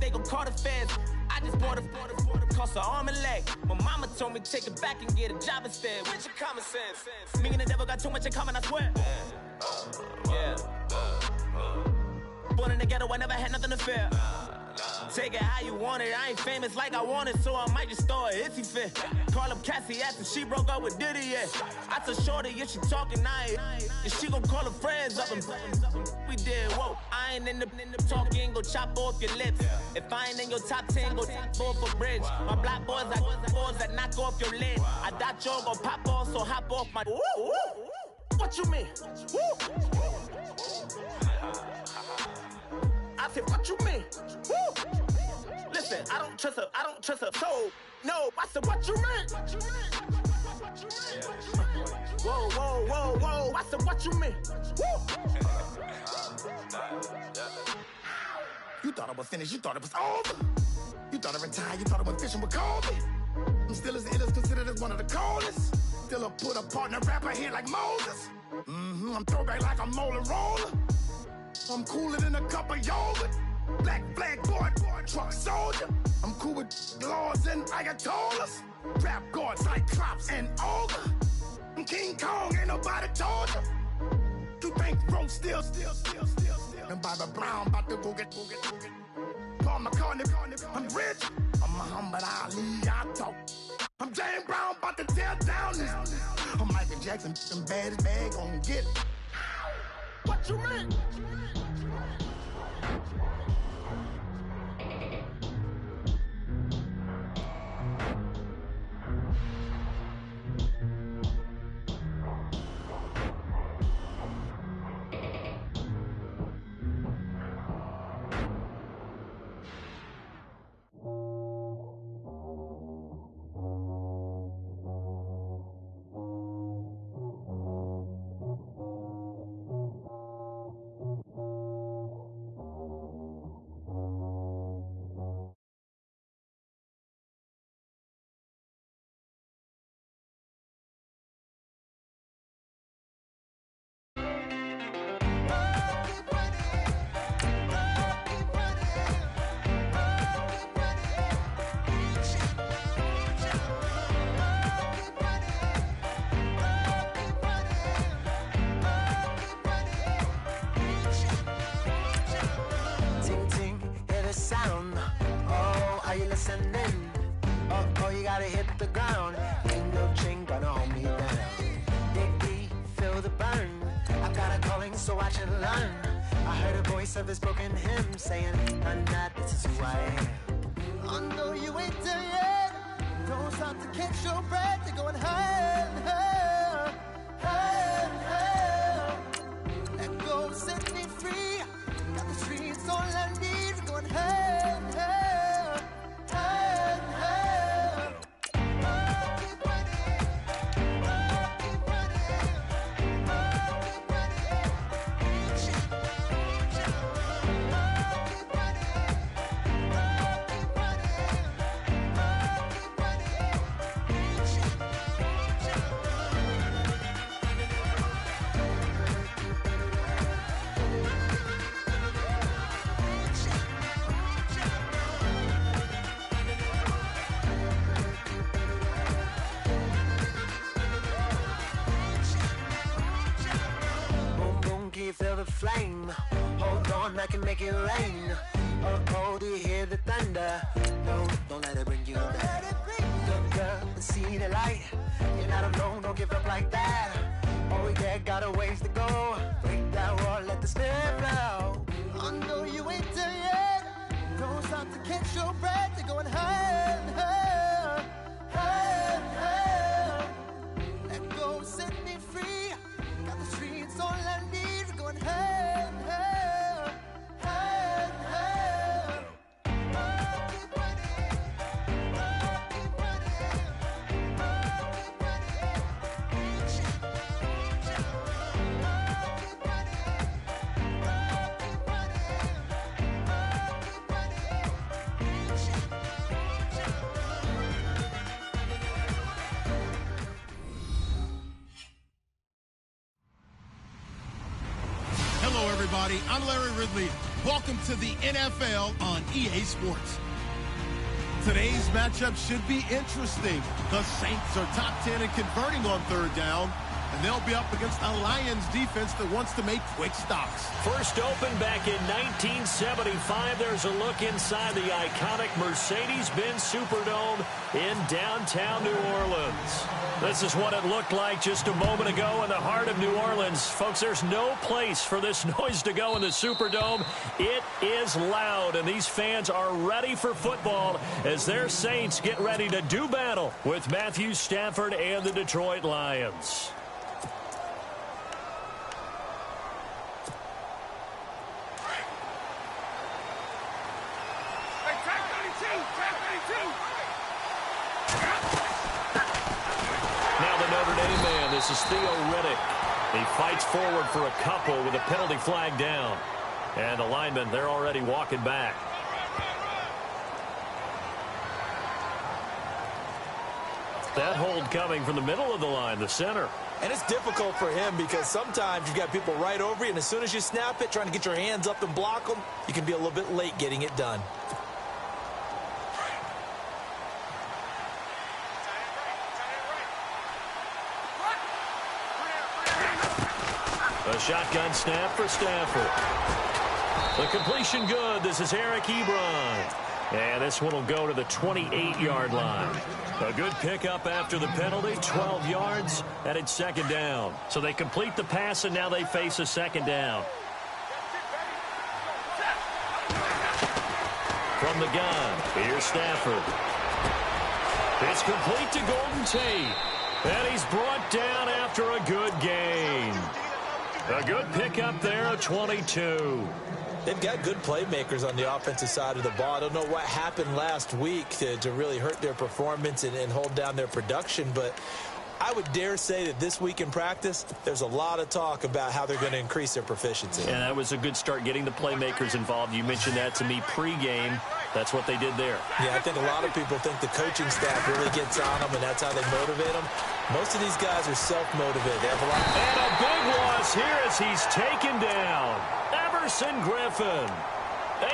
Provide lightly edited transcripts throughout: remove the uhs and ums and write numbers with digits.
they gon' call the feds. I just bought a cost an arm and leg. My mama told me take it back and get a job instead. Where's your common sense? Me and the devil got too much in common, I swear. Yeah. Born in the ghetto, I never had nothing to fear. Take it how you want it, I ain't famous like I want it, so I might just throw it if he fit. Call up Cassie after she broke up with Diddy, yeah. I told Shorty if she talking, and she gon' call her friends up and we did, whoa. I ain't in the talking, go chop off your lips. If I ain't in your top 10, go top 4 for bridge. My black boys, I got boys that knock off your lid. I thought y'all gon' pop off, so hop off my. What you mean? I said, what you mean? Woo! Listen, I don't trust her soul. No, I said, what you mean? Whoa, whoa, whoa, whoa. I said, what you mean? Woo! You thought I was finished, you thought it was over. You thought I retired, you thought I went fishing with Kobe. I'm still as ill as considered as one of the coldest. Still a put a partner rapper here like Moses. I'm throwback like a molar roller. I'm cooler than a cup of yogurt. Black flag boy, truck soldier. I'm cool with laws and ayatollahs. Rap gods like Cyclops and Ogre. I'm King Kong, ain't nobody told you. You think Rome still. And Bobby Brown about to go get. Paul McCartney, I'm rich. I'm Muhammad Ali, I talk. I'm James Brown, about to tear down this. I'm Michael Jackson, them bad as bad, gon' get it. What you mean? Oh, you gotta hit the ground. Ain't no chain gonna hold me down. Dig deep, feel the burn. I've got a calling, so I should learn. I heard a voice of this broken hymn saying, I'm not, this is who I am. I know you ain't there yet. Don't stop to catch your breath. You're going higher, higher, higher, higher. Let go, set me free. Got the streets all I need. Going higher, higher, higher, higher. Feel the flame. Hold on, I can make it rain. Oh, do you hear the thunder? No, don't let it bring you down. Look up and see the light. You're not alone, don't give up like that. Oh yeah, got a ways to go. Break that wall, let the spirit flow. I know you ain't there yet. Don't stop to catch your breath. You're going higher, higher, higher, higher. Let go, set me free. Got the streets all I need. Going higher, higher, higher, higher. Keep running, keep running, keep Hello, everybody. I'm Larry Ridley. Welcome to the NFL on EA Sports. Today's matchup should be interesting. The Saints are top 10 in converting on third down, and they'll be up against a Lions defense that wants to make quick stops. First opened back in 1975. There's a look inside the iconic Mercedes-Benz Superdome in downtown New Orleans. This is what it looked like just a moment ago in the heart of New Orleans. Folks, there's no place for this noise to go in the Superdome. It is loud, and these fans are ready for football as their Saints get ready to do battle with Matthew Stafford and the Detroit Lions. This is Theo Riddick. He fights forward for a couple with a penalty flag down. And the linemen, they're already walking back. That hold coming from the middle of the line, the center. And it's difficult for him because sometimes you've got people right over you, and as soon as you snap it, trying to get your hands up and block them, you can be a little bit late getting it done. A shotgun snap for Stafford. The completion good. This is Eric Ebron. And this one will go to the 28-yard line. A good pickup after the penalty, 12 yards, and it's second down. So they complete the pass, and now they face a second down. From the gun, here's Stafford. It's complete to Golden Tate. And he's brought down after a good gain. A good pickup there, 22. They've got good playmakers on the offensive side of the ball. I don't know what happened last week to really hurt their performance and hold down their production, but I would dare say that this week in practice, there's a lot of talk about how they're going to increase their proficiency. And that was a good start getting the playmakers involved. You mentioned that to me pregame. That's what they did there. Yeah, I think a lot of people think the coaching staff really gets on them, and that's how they motivate them. Most of these guys are self-motivated. They have a lot of... And a big loss here as he's taken down. Everson Griffin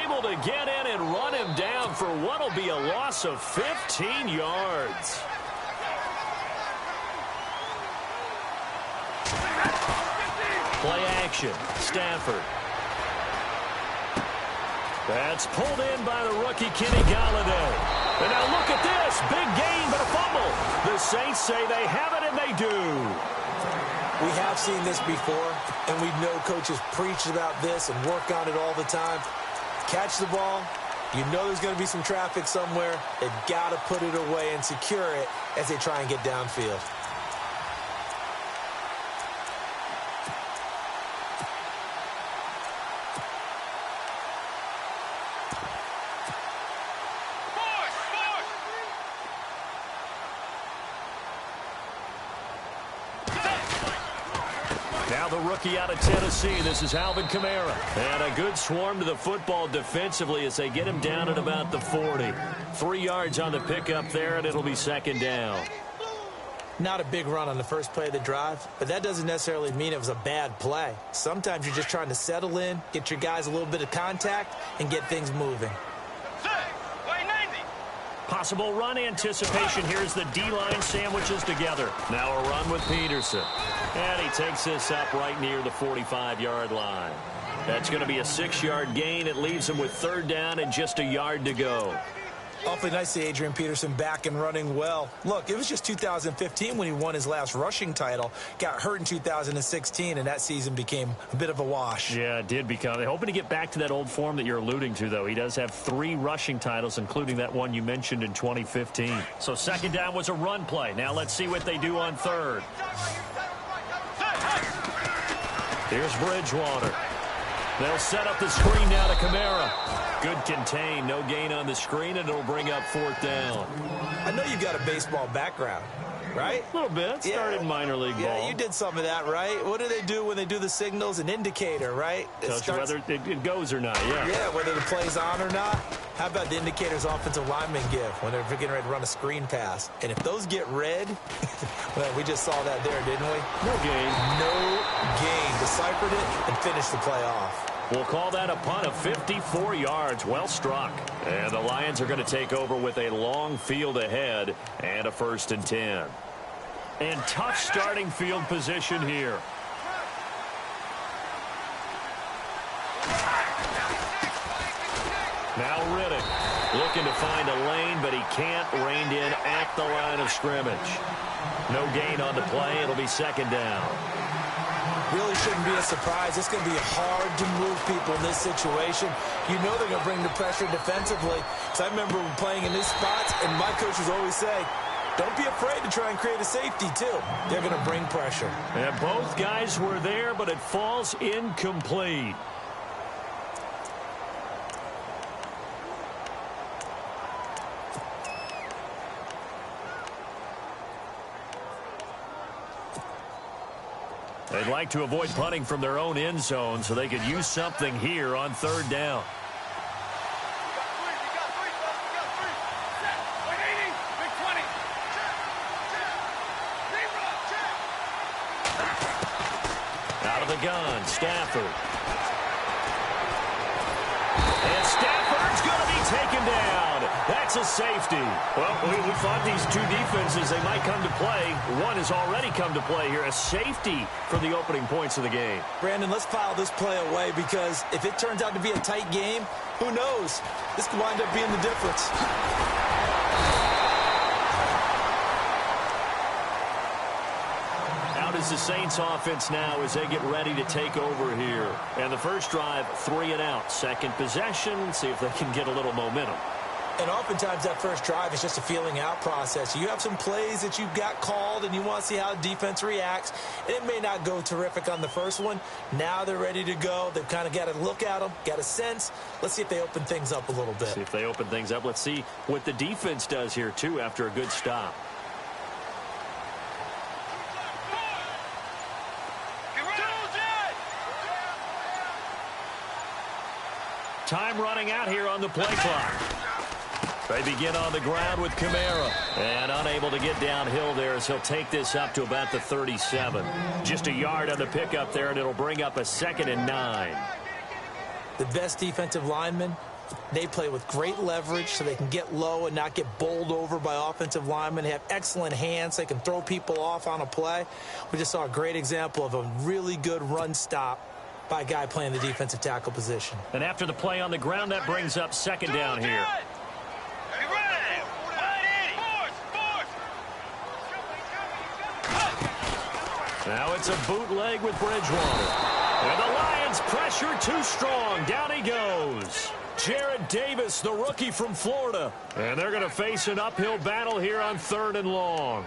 able to get in and run him down for what will be a loss of 15 yards. Play action. Stafford. That's pulled in by the rookie Kenny Galladay. And now look at this. Big gain, but a fumble. The Saints say they have it, and they do. We have seen this before, and we know coaches preach about this and work on it all the time. Catch the ball. You know there's going to be some traffic somewhere. They've got to put it away and secure it as they try and get downfield. Now the rookie out of Tennessee, this is Alvin Kamara. And a good swarm to the football defensively as they get him down at about the 40. 3 yards on the pickup there, and it'll be second down. Not a big run on the first play of the drive, but that doesn't necessarily mean it was a bad play. Sometimes you're just trying to settle in, get your guys a little bit of contact, and get things moving. Possible run anticipation. Here's the D-line sandwiches together. Now a run with Peterson. And he takes this up right near the 45-yard line. That's going to be a 6-yard gain. It leaves him with third down and just a yard to go. Awfully nice to see Adrian Peterson back and running well. Look, it was just 2015 when he won his last rushing title. Got hurt in 2016, and that season became a bit of a wash. Yeah, it did become. They're hoping to get back to that old form that you're alluding to, though. He does have 3 rushing titles, including that one you mentioned in 2015. So second down was a run play. Now let's see what they do on third. Here's Bridgewater. They'll set up the screen now to Kamara. Good contain, no gain on the screen, and it'll bring up fourth down. I know you've got a baseball background, right? A little bit. Started in minor league ball. Yeah, you did some of that, right? What do they do when they do the signals? An indicator, right? Tells you whether it goes or not, yeah. Yeah, whether the play's on or not. How about the indicators offensive linemen give when they're getting ready to run a screen pass? And if those get red, well, we just saw that there, didn't we? No gain. No gain. Deciphered it and finished the play off. We'll call that a punt of 54 yards. Well struck. And the Lions are going to take over with a long field ahead and a 1st and 10. And tough starting field position here. Now Riddick looking to find a lane, but he can't. Reined in at the line of scrimmage. No gain on the play. It'll be 2nd down. Really shouldn't be a surprise. It's going to be hard to move people in this situation. You know they're going to bring the pressure defensively. Because I remember playing in these spots, and my coaches always say, don't be afraid to try and create a safety, too. They're going to bring pressure. And both guys were there, but it falls incomplete. They'd like to avoid punting from their own end zone so they could use something here on 3rd down. Out of the gun, Stafford. And Stafford's going to be taken down. That's a safety. Well, we thought these two defenses, they might come to play. One has already come to play here. A safety for the opening points of the game. Brandon, let's file this play away because if it turns out to be a tight game, who knows? This could wind up being the difference. Out is the Saints offense now as they get ready to take over here. And the first drive, 3 and out. Second possession, see if they can get a little momentum. And oftentimes that first drive is just a feeling out process. You have some plays that you've got called and you want to see how the defense reacts. And it may not go terrific on the first one. Now they're ready to go. They've kind of got to look at them, got a sense. Let's see if they open things up a little bit. See if they open things up. Let's see what the defense does here, too, after a good stop. Time running out here on the play clock. They begin on the ground with Kamara. And unable to get downhill there as he'll take this up to about the 37. Just a yard on the pickup there, and it'll bring up a 2nd and 9. The best defensive linemen, they play with great leverage so they can get low and not get bowled over by offensive linemen. They have excellent hands. They can throw people off on a play. We just saw a great example of a really good run stop by a guy playing the defensive tackle position. And after the play on the ground, that brings up 2nd down here. Now it's a bootleg with Bridgewater. And the Lions pressure too strong. Down he goes. Jared Davis, the rookie from Florida. And they're going to face an uphill battle here on 3rd and long.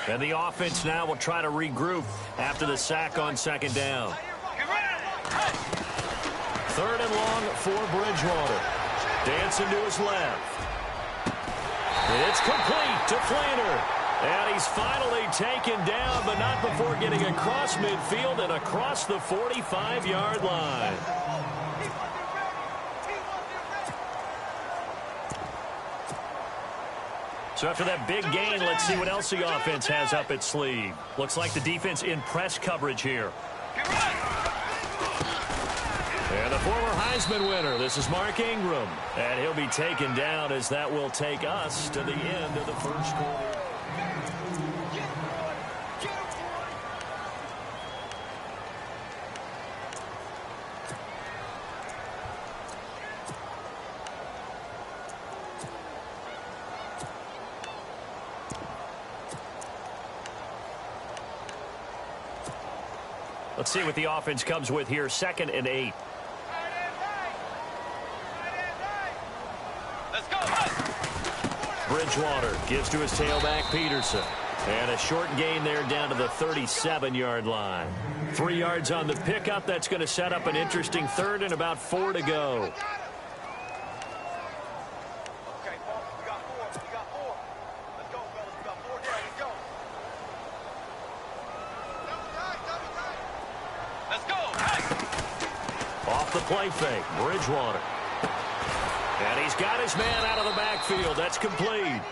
And the offense now will try to regroup after the sack on 2nd down. 3rd and long for Bridgewater. Dancing to his left. It's complete to Flanner. And he's finally taken down, but not before getting across midfield and across the 45-yard line. So after that big gain, let's see what else the offense has up its sleeve. Looks like the defense in press coverage here. And the former Heisman winner, this is Mark Ingram. And he'll be taken down as that will take us to the end of the first quarter. Let's see what the offense comes with here. 2nd and 8. Let's go. Bridgewater gives to his tailback, Peterson. And a short gain there down to the 37-yard line. 3 yards on the pickup. That's going to set up an interesting 3rd and about 4 to go. Play fake, Bridgewater. And he's got his man out of the backfield. That's complete.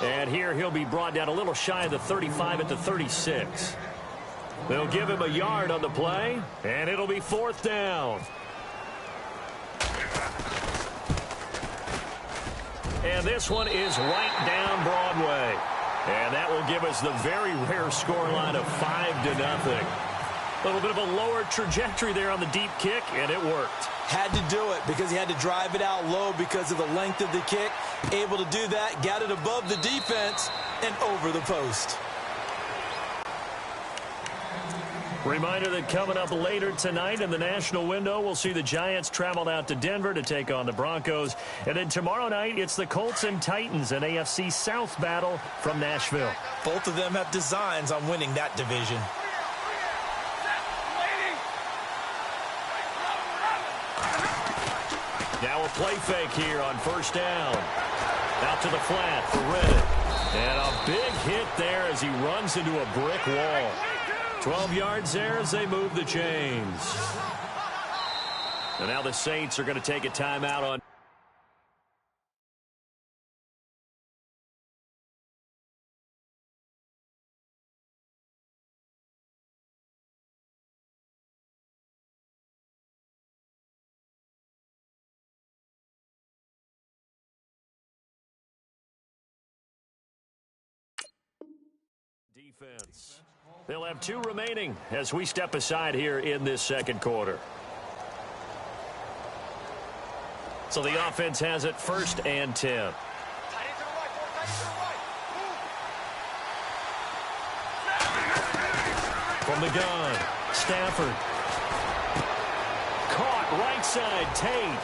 And here he'll be brought down a little shy of the 35 at the 36. They'll give him a yard on the play, and it'll be 4th down. And this one is right down Broadway. And that will give us the very rare scoreline of 5-0. A little bit of a lower trajectory there on the deep kick, and it worked. Had to do it because he had to drive it out low because of the length of the kick. Able to do that, got it above the defense and over the post. Reminder that coming up later tonight in the national window, we'll see the Giants travel out to Denver to take on the Broncos. And then tomorrow night, it's the Colts and Titans, an AFC South battle from Nashville. Both of them have designs on winning that division. Now a play fake here on 1st down. Out to the flat for Reddick. And a big hit there as he runs into a brick wall. 12 yards there as they move the chains. And now the Saints are going to take a timeout on. Defense. They'll have 2 remaining as we step aside here in this 2nd quarter. So the offense has it 1st and 10. From the gun, Stafford. Caught right side, Tate.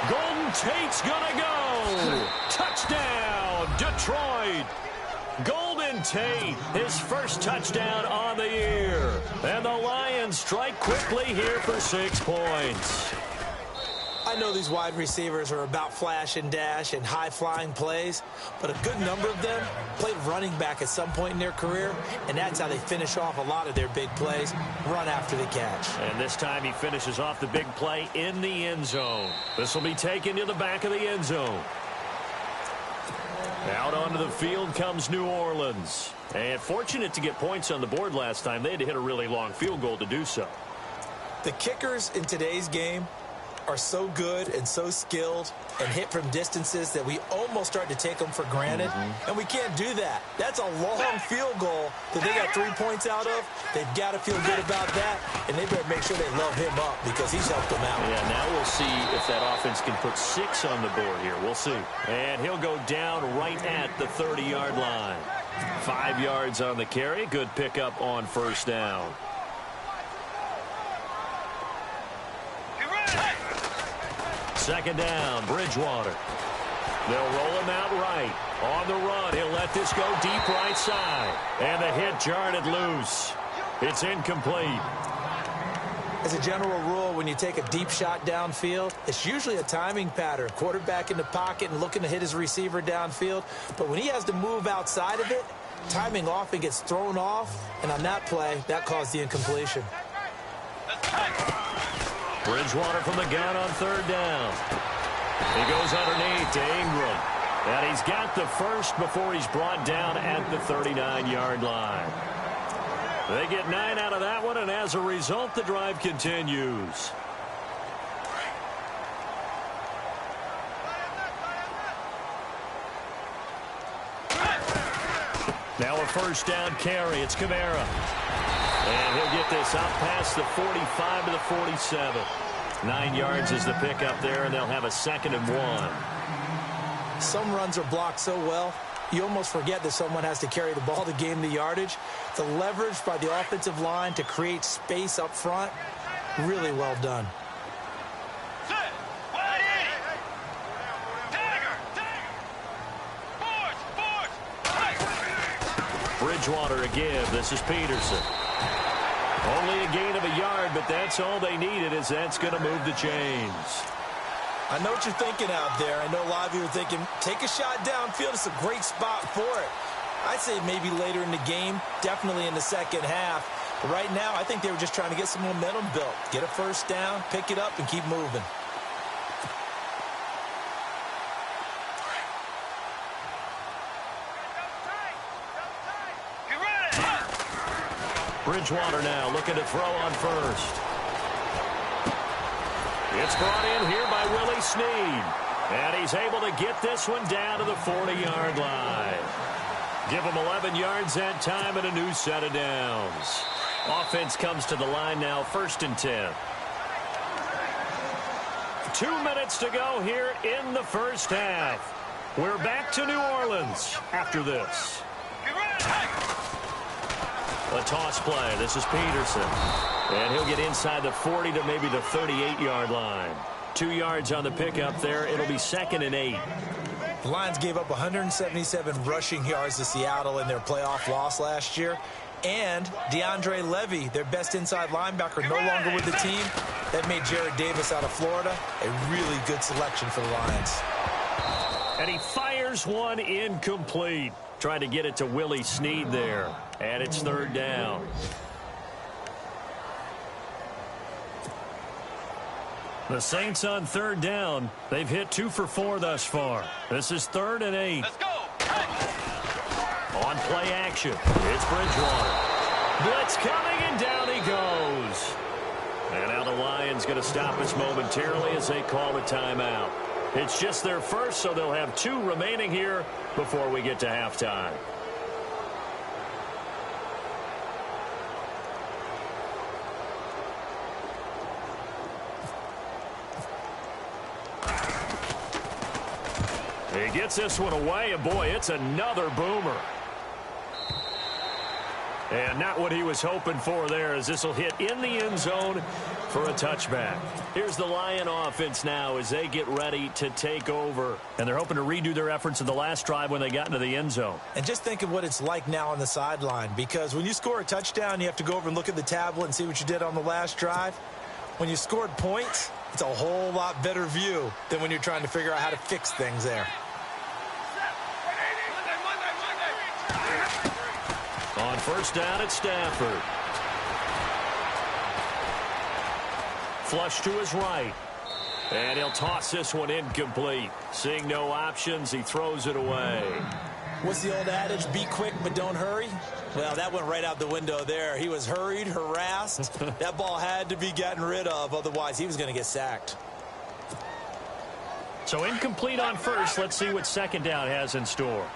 Golden Tate's gonna go. Touchdown, Detroit. Golden Tate, his first touchdown on the year. And the Lions strike quickly here for 6 points. I know these wide receivers are about flash and dash and high-flying plays, but a good number of them played running back at some point in their career, and that's how they finish off a lot of their big plays, run after the catch. And this time he finishes off the big play in the end zone. This will be taken to the back of the end zone. Out onto the field comes New Orleans. And fortunate to get points on the board last time. They had to hit a really long field goal to do so. The kickers in today's game are so good and so skilled and hit from distances that we almost start to take them for granted. And we can't do that. That's a long field goal that they got 3 points out of. They've got to feel good about that, and they better make sure they love him up because he's helped them out. Yeah, now we'll see if that offense can put 6 on the board here. We'll see. And he'll go down right at the 30-yard line. 5 yards on the carry. Good pickup on 1st down. Second down, Bridgewater. They'll roll him out right. On the run, he'll let this go deep right side. And the hit jarred it loose. It's incomplete. As a general rule, when you take a deep shot downfield, it's usually a timing pattern. Quarterback in the pocket and looking to hit his receiver downfield. But when he has to move outside of it, timing often gets thrown off. And on that play, that caused the incompletion. Bridgewater from the gun on 3rd down. He goes underneath to Ingram. And he's got the first before he's brought down at the 39-yard line. They get 9 out of that one, and as a result, the drive continues. Now a 1st down carry. It's Kamara. And he'll get this out past the 45 to the 47. 9 yards is the pickup there, and they'll have a 2nd and 1. Some runs are blocked so well, you almost forget that someone has to carry the ball to gain the yardage. The leverage by the offensive line to create space up front, really well done. Bridgewater again. This is Peterson. Only a gain of a yard, but that's all they needed, as that's going to move the chains. I know what you're thinking out there. I know a lot of you are thinking, take a shot downfield. It's a great spot for it. I'd say maybe later in the game, definitely in the second half. But right now, I think they were just trying to get some momentum built. Get a 1st down, pick it up, and keep moving. Bridgewater now looking to throw on first. It's brought in here by Willie Snead. And he's able to get this one down to the 40-yard line. Give him 11 yards that time and a new set of downs. Offense comes to the line now, 1st and 10. 2 minutes to go here in the first half. We're back to New Orleans after this. A toss play. This is Peterson. And he'll get inside the 40 to maybe the 38-yard line. 2 yards on the pickup there. It'll be 2nd and 8. The Lions gave up 177 rushing yards to Seattle in their playoff loss last year. And DeAndre Levy, their best inside linebacker, no longer with the team. That made Jared Davis out of Florida a really good selection for the Lions. And he fires one incomplete. Trying to get it to Willie Snead there. And it's 3rd down. The Saints on 3rd down. They've hit 2 for 4 thus far. This is 3rd and 8. Let's go. Hey. On play action, it's Bridgewater. Blitz coming, and down he goes. And now the Lions going to stop us momentarily as they call a timeout. It's just their first, so they'll have 2 remaining here before we get to halftime. He gets this one away, and boy, it's another boomer. And not what he was hoping for there, as this will hit in the end zone for a touchback. Here's the Lion offense now as they get ready to take over. And they're hoping to redo their efforts in the last drive when they got into the end zone. And just think of what it's like now on the sideline, because when you score a touchdown, you have to go over and look at the tablet and see what you did on the last drive. When you scored points, it's a whole lot better view than when you're trying to figure out how to fix things there. On 1st down at Stafford. Flush to his right. And he'll toss this one incomplete. Seeing no options, he throws it away. What's the old adage? Be quick, but don't hurry? Well, that went right out the window there. He was hurried, harassed. That ball had to be gotten rid of. Otherwise, he was going to get sacked. So incomplete on first. Let's see what 2nd down has in store.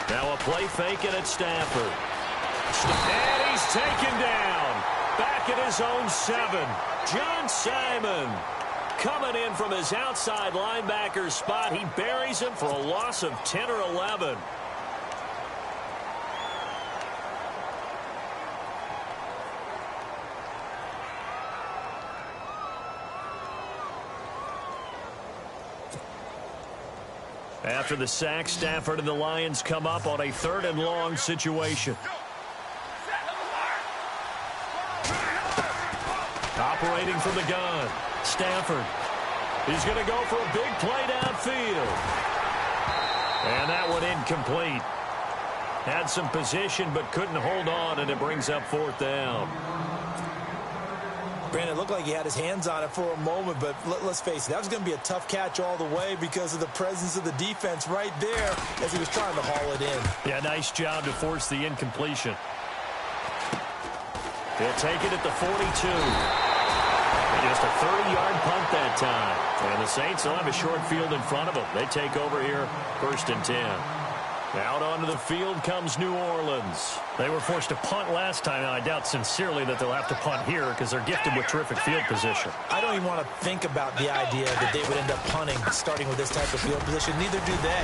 Now a play fake it at Stafford. And he's taken down. Back at his own 7. John Simon coming in from his outside linebacker spot. He buries him for a loss of 10 or 11. After the sack, Stafford and the Lions come up on a 3rd and long situation. Operating from the gun, Stafford. He's going to go for a big play downfield. And that one incomplete. Had some position but couldn't hold on, and it brings up 4th down. Brandon, it looked like he had his hands on it for a moment, but let's face it, that was going to be a tough catch all the way because of the presence of the defense right there as he was trying to haul it in. Yeah, nice job to force the incompletion. He'll take it at the 42. Just a 30-yard punt that time. And the Saints will have a short field in front of them. They take over here, 1st and 10. Out onto the field comes New Orleans. They were forced to punt last time, and I doubt sincerely that they'll have to punt here because they're gifted with terrific field position. I don't even want to think about the idea that they would end up punting starting with this type of field position. Neither do they.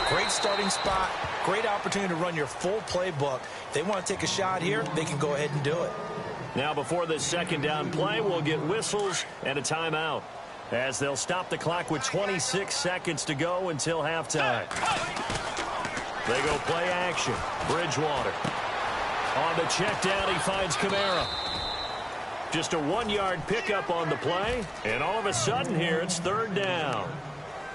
Great starting spot, great opportunity to run your full playbook. If they want to take a shot here, they can go ahead and do it. Now before this 2nd down play, we'll get whistles and a timeout as they'll stop the clock with 26 seconds to go until halftime. They go play action. Bridgewater. On the check down, he finds Kamara. Just a 1-yard pickup on the play, and all of a sudden here, it's 3rd down.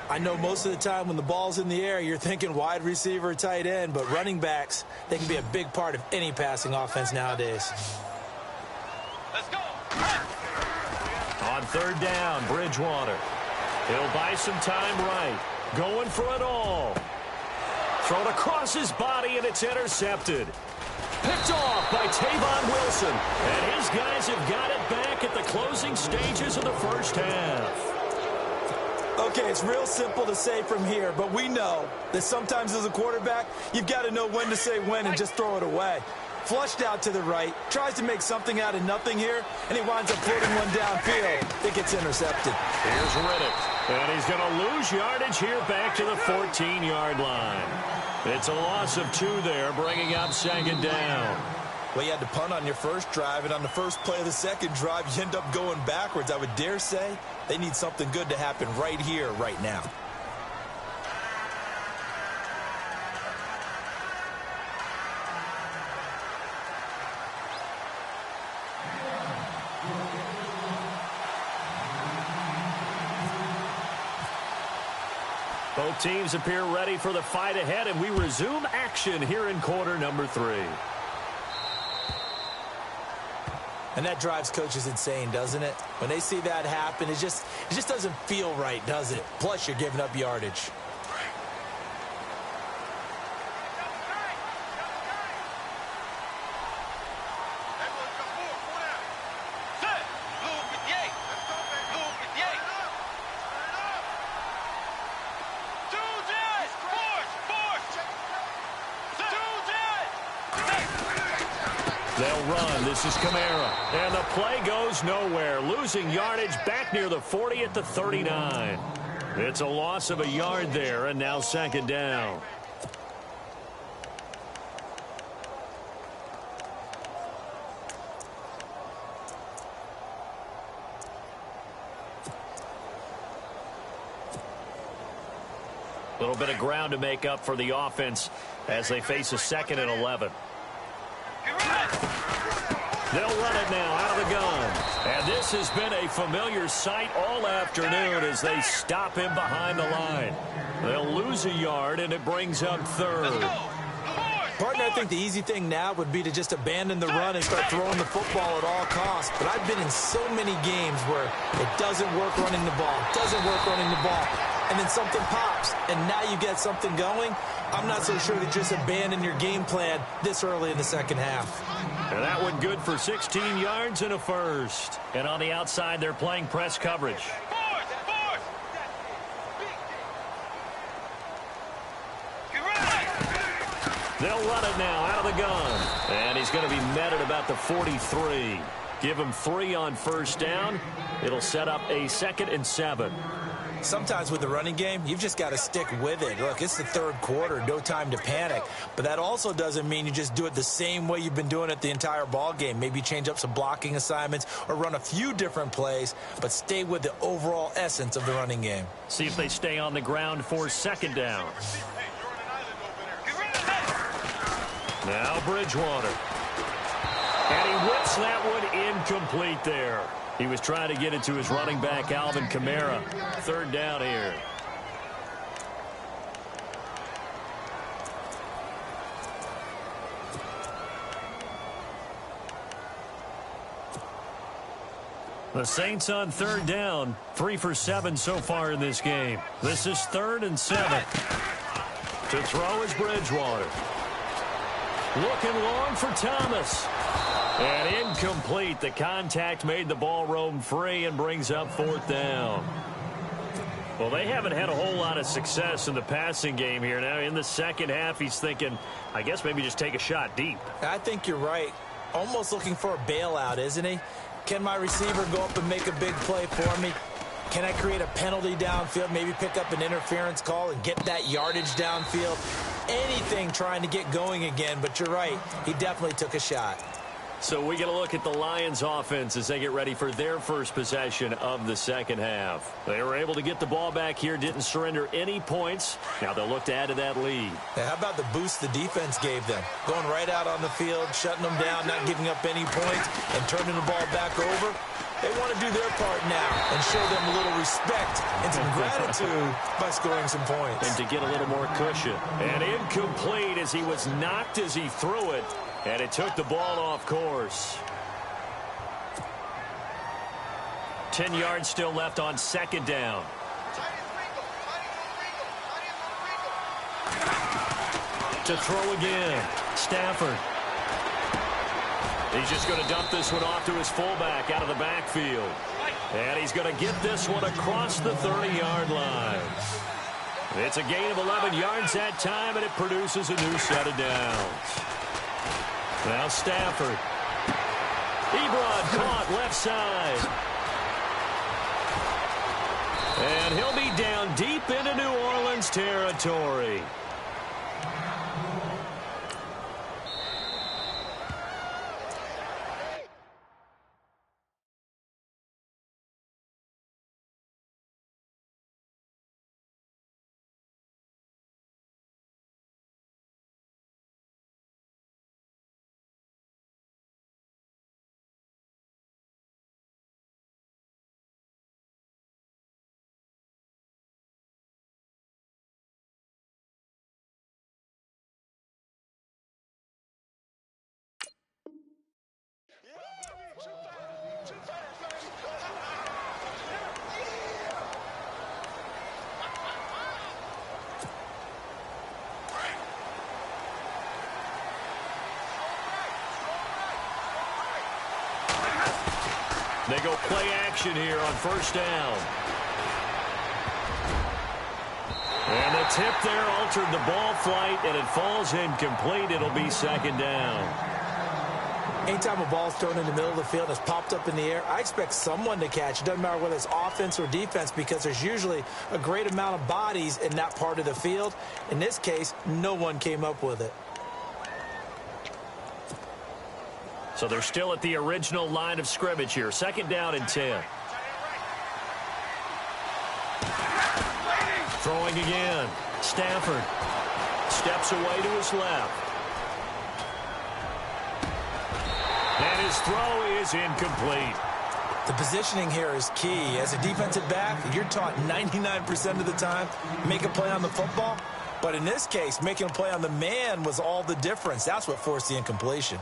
I know most of the time when the ball's in the air, you're thinking wide receiver, tight end, but running backs, they can be a big part of any passing offense nowadays. Let's go. On 3rd down, Bridgewater. He'll buy some time right. Going for it all. Thrown across his body, and it's intercepted. Picked off by Tavon Wilson. And his guys have got it back at the closing stages of the first half. Okay, it's real simple to say from here, but we know that sometimes as a quarterback, you've got to know when to say when and just throw it away. Flushed out to the right, tries to make something out of nothing here, and he winds up floating one downfield. It gets intercepted. Here's Riddick, and he's going to lose yardage here back to the 14-yard line. It's a loss of 2 there, bringing up second down. Well, you had to punt on your first drive, and on the first play of the second drive, you end up going backwards. I would dare say they need something good to happen right here, right now. Both teams appear ready for the fight ahead, and we resume action here in quarter number 3. And that drives coaches insane, doesn't it? When they see that happen, it just doesn't feel right, does it? Plus, you're giving up yardage. They'll run. This is Kamara. And the play goes nowhere. Losing yardage back near the 40 at the 39. It's a loss of a yard there, and now second down. A little bit of ground to make up for the offense as they face a 2nd and 11. They'll run it now out of the gun. And this has been a familiar sight all afternoon as they stop him behind the line. They'll lose a yard, and it brings up 3rd. Partner, I think the easy thing now would be to just abandon the run and start throwing the football at all costs. But I've been in so many games where it doesn't work running the ball, and then something pops, and now you get something going. I'm not so sure that just abandon your game plan this early in the second half. And that one good for 16 yards and a first. And on the outside, they're playing press coverage. They'll run it now out of the gun. And he's going to be met at about the 43. Give him 3 on first down. It'll set up a 2nd and 7. Sometimes with the running game, you've just got to stick with it. Look, it's the 3rd quarter, no time to panic. But that also doesn't mean you just do it the same way you've been doing it the entire ball game. Maybe change up some blocking assignments or run a few different plays, but stay with the overall essence of the running game. See if they stay on the ground for second down. Now Bridgewater. And he whips that one incomplete there. He was trying to get it to his running back, Alvin Kamara. 3rd down here. The Saints on 3rd down. 3 for 7 so far in this game. This is 3rd and 7. To throw is Bridgewater. Looking long for Thomas. And incomplete. The contact made the ball roam free and brings up 4th down. Well, they haven't had a whole lot of success in the passing game here. Now, in the second half, he's thinking, I guess maybe just take a shot deep. I think you're right. Almost looking for a bailout, isn't he? Can my receiver go up and make a big play for me? Can I create a penalty downfield, maybe pick up an interference call and get that yardage downfield? Anything trying to get going again, but you're right. He definitely took a shot. So we get a look at the Lions offense as they get ready for their first possession of the second half. They were able to get the ball back here, didn't surrender any points. Now they'll look to add to that lead. Now, how about the boost the defense gave them? Going right out on the field, shutting them down, not giving up any points, and turning the ball back over. They want to do their part now and show them a little respect and some gratitude by scoring some points. And to get a little more cushion. And incomplete as he was knocked as he threw it. And it took the ball off course. 10 yards still left on second down. To throw again. Stafford. He's just going to dump this one off to his fullback out of the backfield. And he's going to get this one across the 30-yard line. It's a gain of 11 yards that time, and it produces a new set of downs. Now Stafford. Ebron caught left side. And he'll be down deep into New Orleans territory. They go play action here on first down. And the tip there altered the ball flight, and it falls incomplete. It'll be second down. Anytime a ball's thrown in the middle of the field, it's popped up in the air, I expect someone to catch. It doesn't matter whether it's offense or defense, because there's usually a great amount of bodies in that part of the field. In this case, no one came up with it. So they're still at the original line of scrimmage here. Second down and 10. Throwing again. Stafford steps away to his left. And his throw is incomplete. The positioning here is key. As a defensive back, you're taught 99% of the time, make a play on the football. But in this case, making a play on the man was all the difference. That's what forced the incompletion.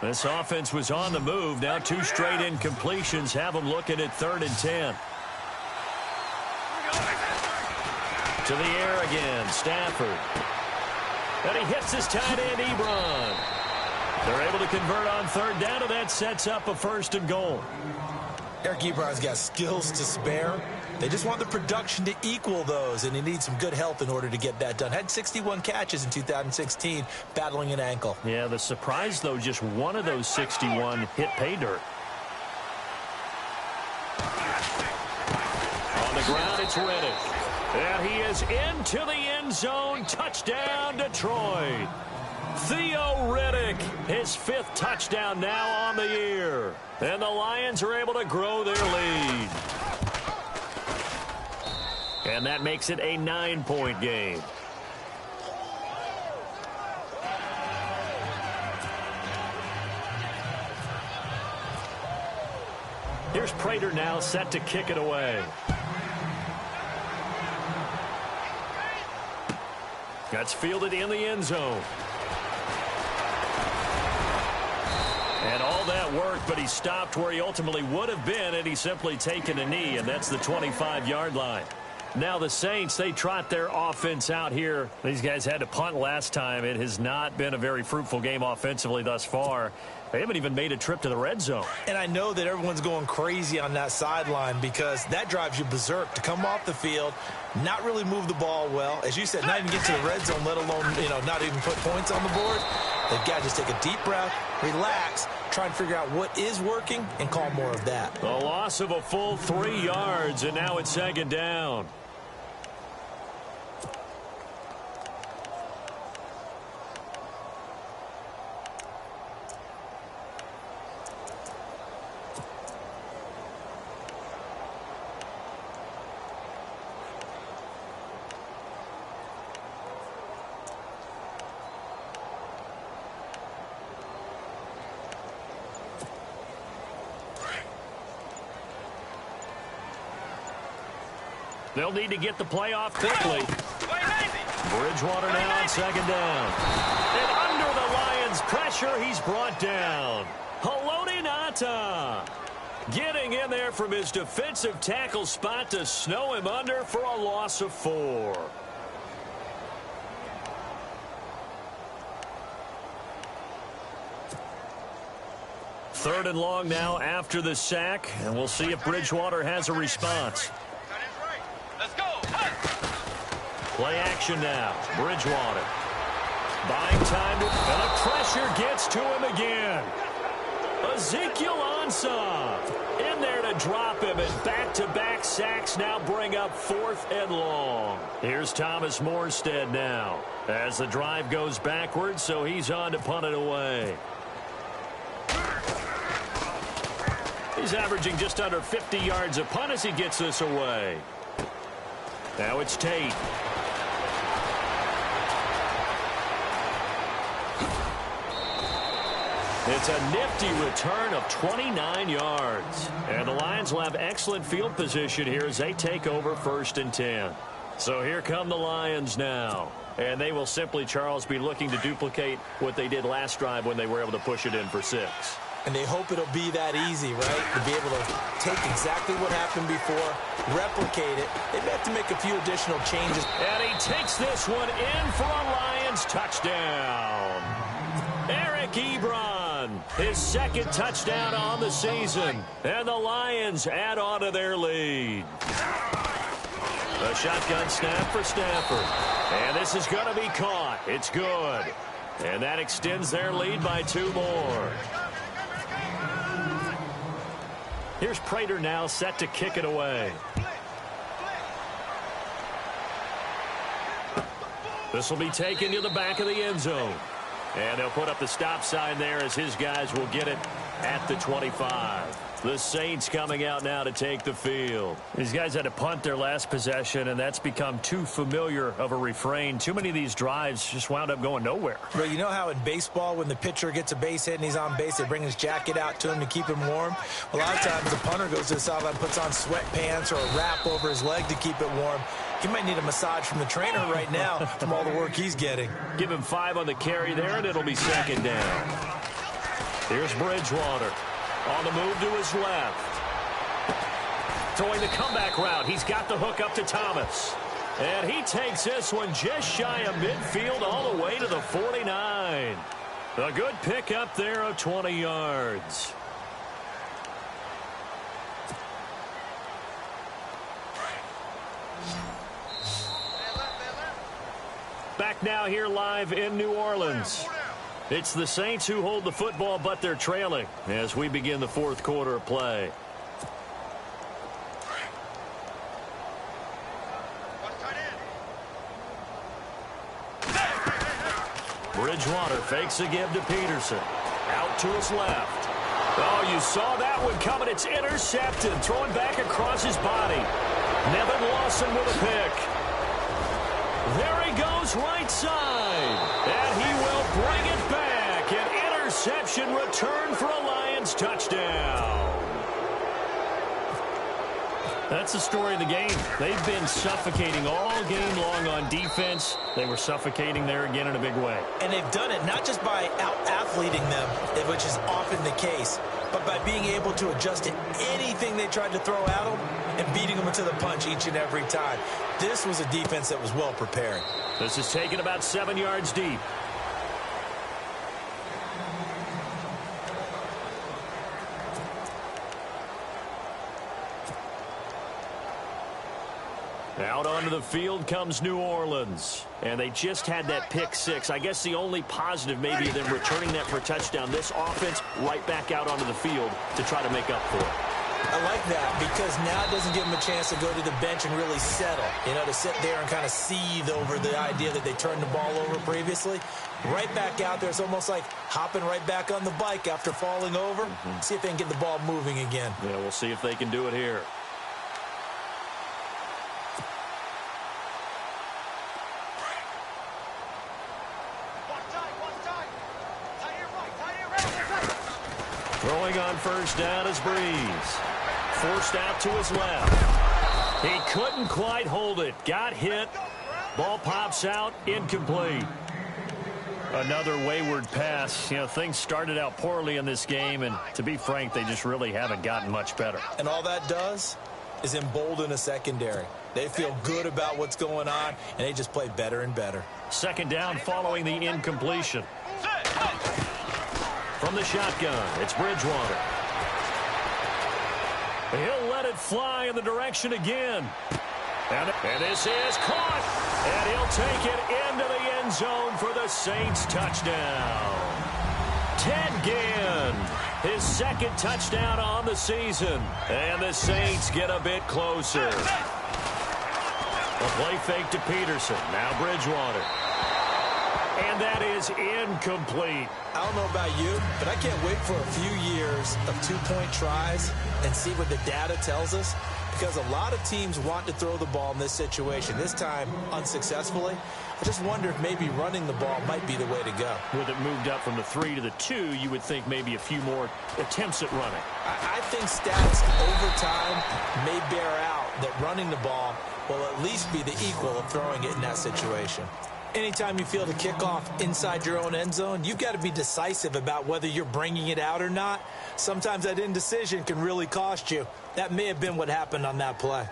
This offense was on the move. Now two straight incompletions have them looking at 3rd and 10. To the air again, Stafford. And he hits his tight end, Ebron. They're able to convert on 3rd down, and that sets up a 1st and goal. Eric Ebron's got skills to spare. They just want the production to equal those, and he needs some good health in order to get that done. Had 61 catches in 2016, battling an ankle. Yeah, the surprise, though, just one of those 61 hit pay dirt. On the ground, it's Riddick. And he is into the end zone. Touchdown, Detroit. Theo Riddick, his 5th touchdown now on the year. And the Lions are able to grow their lead. And that makes it a 9-point game. Here's Prater now set to kick it away. That's fielded in the end zone. And all that worked, but he stopped where he ultimately would have been had he simply taken a knee, and that's the 25-yard line. Now the Saints, they trot their offense out here. These guys had to punt last time. It has not been a very fruitful game offensively thus far. They haven't even made a trip to the red zone. And I know that everyone's going crazy on that sideline because that drives you berserk to come off the field, not really move the ball well. As you said, not even get to the red zone, let alone, not even put points on the board. They've got to just take a deep breath, relax, try and figure out what is working, and call more of that. The loss of a full 3 yards, and now it's 2nd down. They'll need to get the play off quickly. Bridgewater now on 2nd down. And under the Lions' pressure, he's brought down. Haloti Ngata getting in there from his defensive tackle spot to snow him under for a loss of 4. 3rd and long now after the sack, and we'll see if Bridgewater has a response. Let's go. Play action now. Bridgewater. Buying time, and the pressure gets to him again. Ezekiel Ansah in there to drop him, and back-to-back sacks now bring up 4th and long. Here's Thomas Morstead now as the drive goes backwards, so he's on to punt it away. He's averaging just under 50 yards a punt as he gets this away. Now it's Tate. It's a nifty return of 29 yards. And the Lions will have excellent field position here as they take over 1st and 10. So here come the Lions now. And they will simply, Charles, be looking to duplicate what they did last drive when they were able to push it in for 6. And they hope it'll be that easy, right? To be able to take exactly what happened before, replicate it. They've got to make a few additional changes. And he takes this one in for a Lions touchdown. Eric Ebron, his 2nd touchdown on the season. And the Lions add on to their lead. A shotgun snap for Stafford. And this is going to be caught. It's good. And that extends their lead by 2 more. Here's Prater now set to kick it away. This will be taken to the back of the end zone. And they'll put up the stop sign there as his guys will get it at the 25. The Saints coming out now to take the field. These guys had to punt their last possession, and that's become too familiar of a refrain. Too many of these drives just wound up going nowhere. But you know how in baseball, when the pitcher gets a base hit and he's on base, they bring his jacket out to him to keep him warm? A lot of times the punter goes to the sideline, puts on sweatpants or a wrap over his leg to keep it warm. He might need a massage from the trainer right now from all the work he's getting. Give him 5 on the carry there, and it'll be 2nd down. Here's Bridgewater. On the move to his left. Throwing the comeback route. He's got the hook up to Thomas. And he takes this one just shy of midfield all the way to the 49. A good pickup there of 20 yards. Back now here live in New Orleans. It's the Saints who hold the football, but they're trailing as we begin the 4th quarter of play. Bridgewater fakes a give to Peterson. Out to his left. Oh, you saw that one coming. It's intercepted. Throwing back across his body. Nevin Lawson with a pick. There he goes right side. And he will bring it back. An interception return for a Lions touchdown. That's the story of the game. They've been suffocating all game long on defense. They were suffocating there again in a big way. And they've done it not just by out-athleting them, which is often the case, but by being able to adjust to anything they tried to throw at them and beating them into the punch each and every time. This was a defense that was well prepared. This is taken about 7 yards deep. Out onto the field comes New Orleans. And they just had that pick 6. I guess the only positive maybe than returning that for a touchdown. This offense right back out onto the field to try to make up for it. I like that because now it doesn't give them a chance to go to the bench and really settle. You know, to sit there and kind of seethe over the idea that they turned the ball over previously. Right back out there. It's almost like hopping right back on the bike after falling over. See if they can get the ball moving again. Yeah, we'll see if they can do it here. Throwing on first down is Breeze. Forced out to his left. He couldn't quite hold it. Got hit. Ball pops out. Incomplete. Another wayward pass. You know, things started out poorly in this game, and to be frank, they just really haven't gotten much better. And all that does is embolden a secondary. They feel good about what's going on, and they just play better and better. 2nd down following the incompletion. From From the shotgun, it's Bridgewater. He'll let it fly in the direction again. And this is caught. And he'll take it into the end zone for the Saints touchdown. Ted Ginn, his second touchdown on the season. And the Saints get a bit closer. A play fake to Peterson. Now Bridgewater. And that is incomplete. I don't know about you, but I can't wait for a few years of two-point tries and see what the data tells us, because a lot of teams want to throw the ball in this situation, this time unsuccessfully. I just wonder if maybe running the ball might be the way to go. With it moved up from the 3 to the 2, you would think maybe a few more attempts at running. I think stats over time may bear out that running the ball will at least be the equal of throwing it in that situation. Anytime you field a kickoff inside your own end zone, you've got to be decisive about whether you're bringing it out or not. Sometimes that indecision can really cost you. That may have been what happened on that play.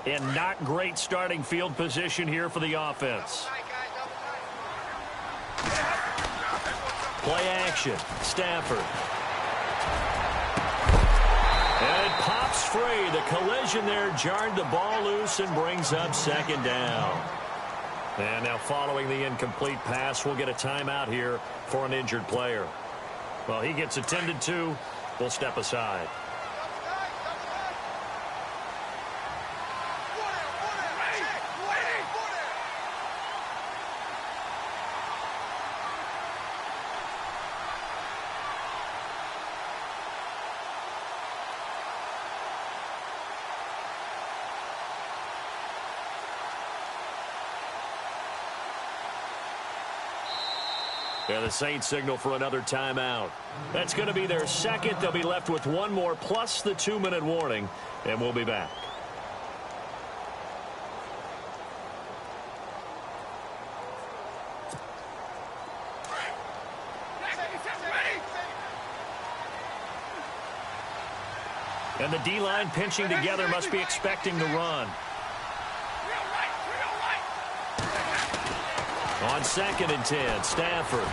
And not great starting field position here for the offense. Play action. Stafford. And it pops free. The collision there jarred the ball loose and brings up second down. And now following the incomplete pass, we'll get a timeout here for an injured player. Well, he gets attended to. We'll step aside. Yeah, the Saints signal for another timeout. That's going to be their second. They'll be left with one more plus the 2-minute warning, and we'll be back. And the D-line pinching together must be expecting the run. On 2nd and 10, Stafford.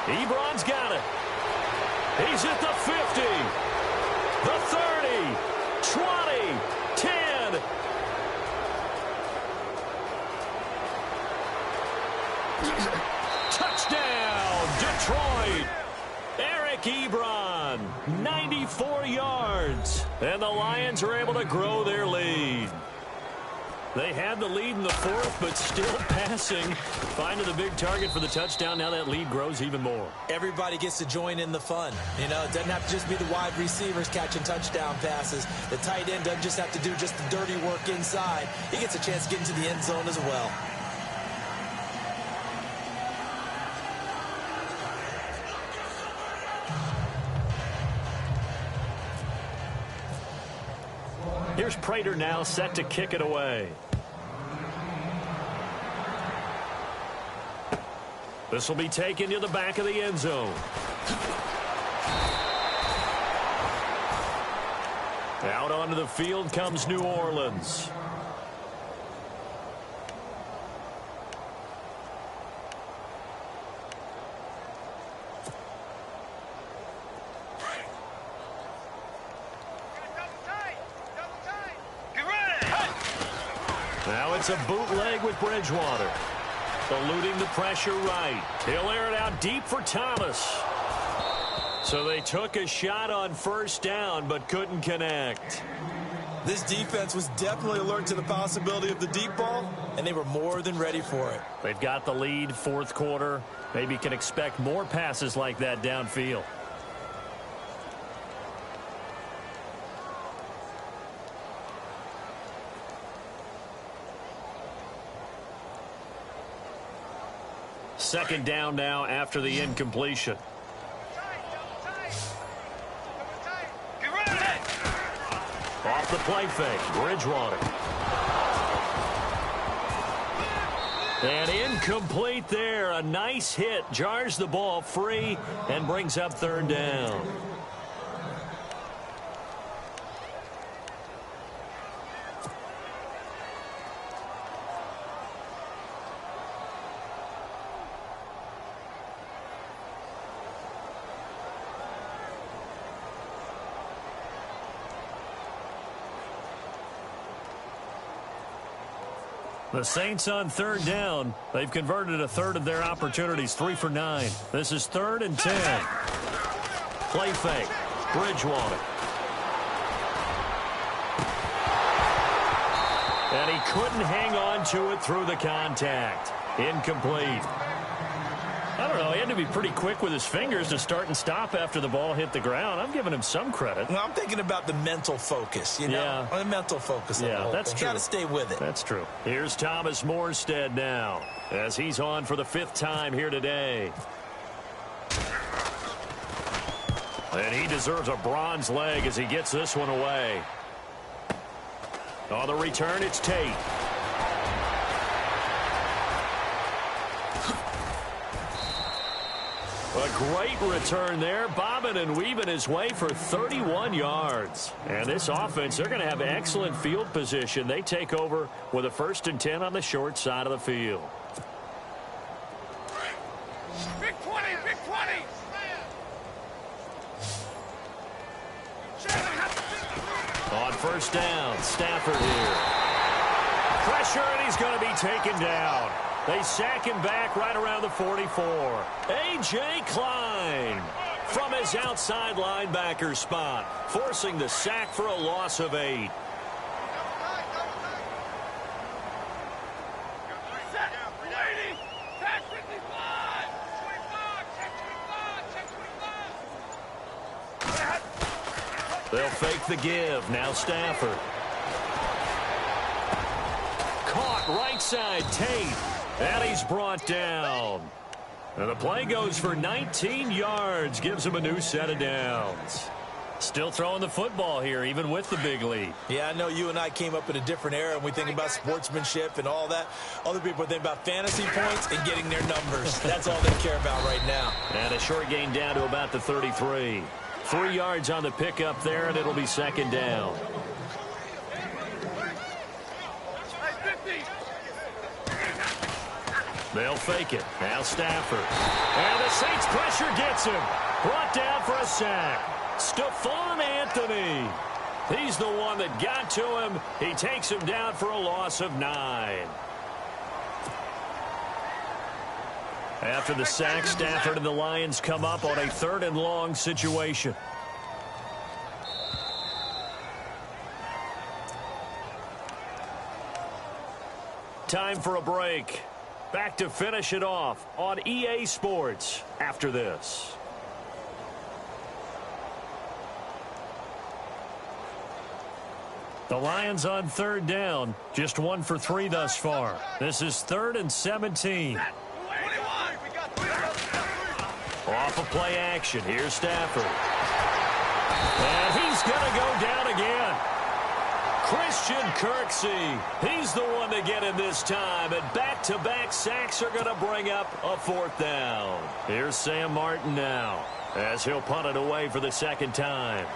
Ebron's got it. He's at the 50, the 30, 20, 10. Touchdown, Detroit. Eric Ebron, 94 yards. And the Lions are able to grow their lead. They had the lead in the 4th, but still passing. Finding the big target for the touchdown. Now that lead grows even more. Everybody gets to join in the fun. You know, it doesn't have to just be the wide receivers catching touchdown passes. The tight end doesn't just have to do just the dirty work inside. He gets a chance to get into the end zone as well. Here's Prater now set to kick it away. This will be taken to the back of the end zone. Out onto the field comes New Orleans. Now it's a bootleg with Bridgewater. Eluding the pressure right. He'll air it out deep for Thomas. So they took a shot on 1st down, but couldn't connect. This defense was definitely alert to the possibility of the deep ball, and they were more than ready for it. They've got the lead, 4th quarter. Maybe can expect more passes like that downfield. Second down now after the incompletion. Off the play fake, Bridgewater. And incomplete there. A nice hit. Jars the ball free and brings up 3rd down. The Saints on third down. They've converted a third of their opportunities, 3 for 9. This is 3rd and 10. Play fake. Bridgewater. And he couldn't hang on to it through the contact. Incomplete. I don't know. He had to be pretty quick with his fingers to start and stop after the ball hit the ground. I'm giving him some credit. Well, I'm thinking about the mental focus, you know? Yeah. The mental focus. Yeah, that's true. Got to stay with it. That's true. Here's Thomas Morstead now as he's on for the 5th time here today. And he deserves a bronze leg as he gets this one away. On the return, it's Tate. A great return there, bobbing and weaving his way for 31 yards. And this offense, they're going to have excellent field position. They take over with a 1st and 10 on the short side of the field. Big 20, big 20. On 1st down, Stafford here. Pressure, and he's going to be taken down. They sack him back right around the 44. A.J. Klein from his outside linebacker spot, forcing the sack for a loss of 8. They'll fake the give. Now Stafford. Caught right side, Tate. And he's brought down. And the play goes for 19 yards. Gives him a new set of downs. Still throwing the football here, even with the big lead. Yeah, I know you and I came up in a different era, and we think about sportsmanship and all that. Other people think about fantasy points and getting their numbers. That's all they care about right now. And a short gain down to about the 33. 3 yards on the pickup there, and it'll be 2nd down. They'll fake it. Now Stafford. And the Saints pressure gets him. Brought down for a sack. Stephon Anthony. He's the one that got to him. He takes him down for a loss of 9. After the sack, Stafford and the Lions come up on a 3rd and long situation. Time for a break. Back to finish it off on EA Sports after this. The Lions on 3rd down, just 1 for 3 thus far. This is 3rd and 17. Off of play action. Here's Stafford. And he's going to go down again. Christian Kirksey. He's the one to get him this time. And back-to-back sacks are going to bring up a 4th down. Here's Sam Martin now as he'll punt it away for the 2nd time.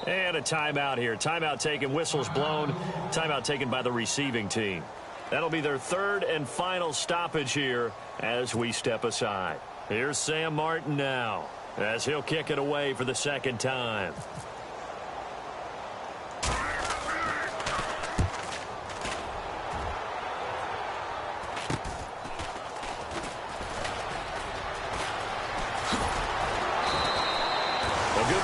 And a timeout here. Timeout taken, whistles blown. Timeout taken by the receiving team. That'll be their 3rd and final stoppage here as we step aside. Here's Sam Martin now as he'll kick it away for the 2nd time.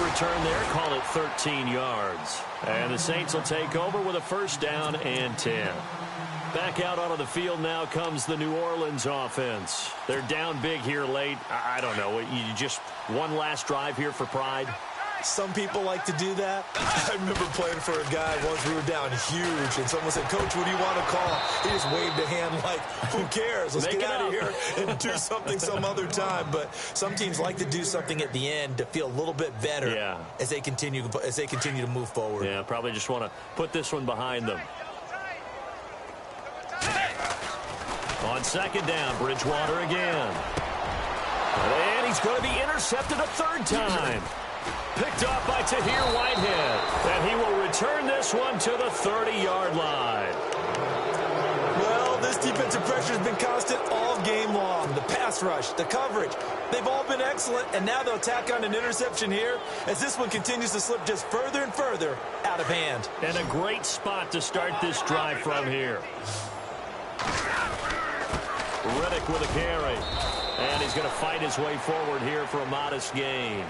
Return there, call it 13 yards. And the Saints will take over with a 1st down and 10. Back out onto the field now comes the New Orleans offense. They're down big here late. I don't know. You just one last drive here for pride? Some people like to do that. I remember playing for a guy once. We were down huge, and someone said, "Coach, what do you want to call?" He just waved a hand like, "Who cares? Let's get out of here and do something some other time." But some teams like to do something at the end to feel a little bit better as they continue to move forward. Yeah, probably just want to put this one behind them. On 2nd down, Bridgewater again. And he's going to be intercepted a 3rd time. Picked off by Tahir Whitehead. And he will return this one to the 30-yard line. Well, this Defensive pressure has been constant all game long. The pass rush, the coverage, they've all been excellent, and now they'll tack on an interception here as this one continues to slip just further and further out of hand. And a great spot to start this drive from here. Riddick with a carry. And he's going to fight his way forward here for a modest gain.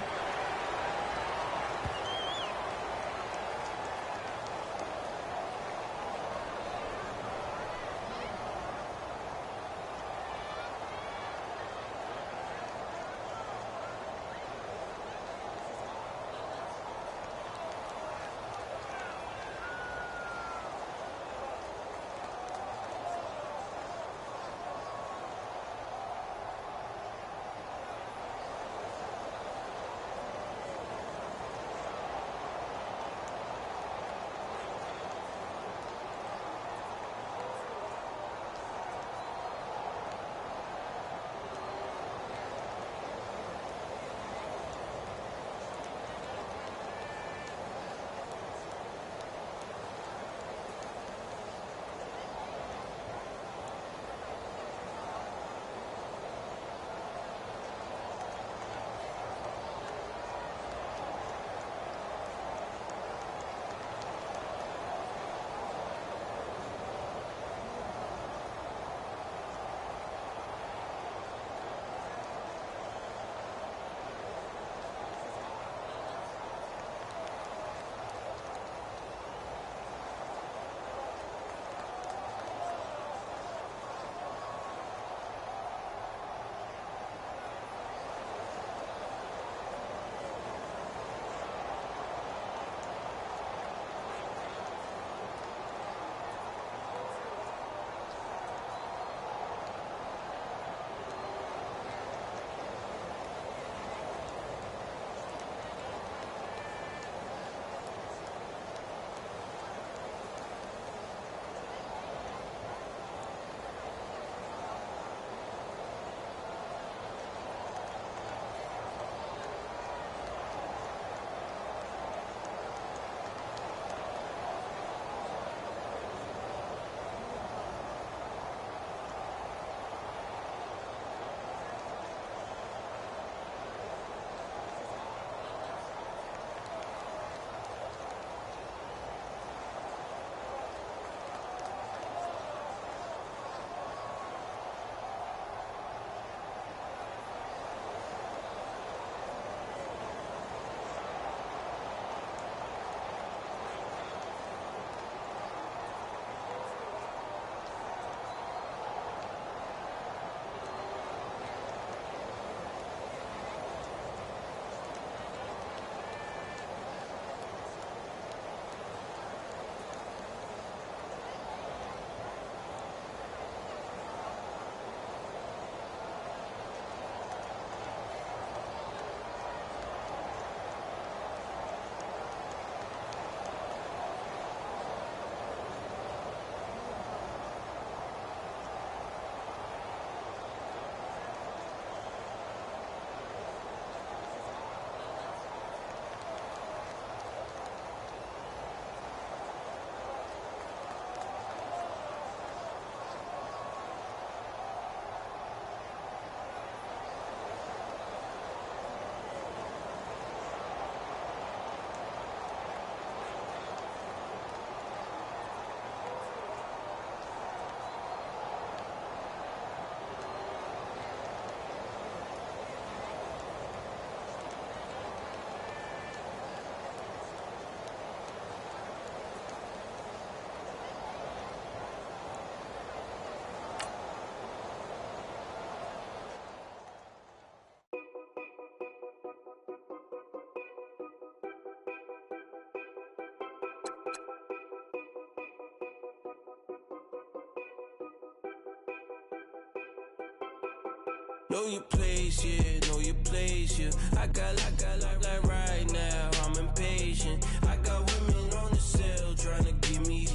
Know your place, yeah, know your place, yeah. I got like right now, I'm impatient. I got women on the cell trying to give me.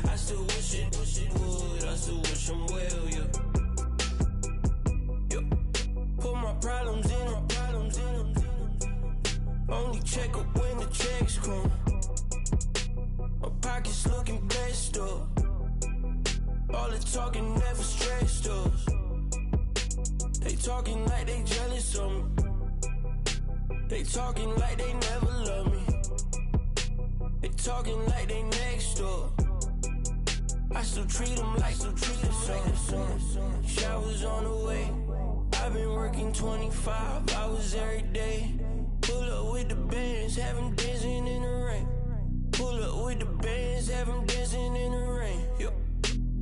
I still wish it would, I still wish them well, yeah. Put my problems in. Only check up when the checks come. My pockets looking blessed up. All the talking never stressed us. They talking like they jealous of me. They talking like they never love me. They talking like they next door. I still treat them like the son. Showers on the way. I've been working 25 hours every day. Pull up with the bands, have them dancing in the rain. Pull up with the bands, have them dancing in the rain. Yo.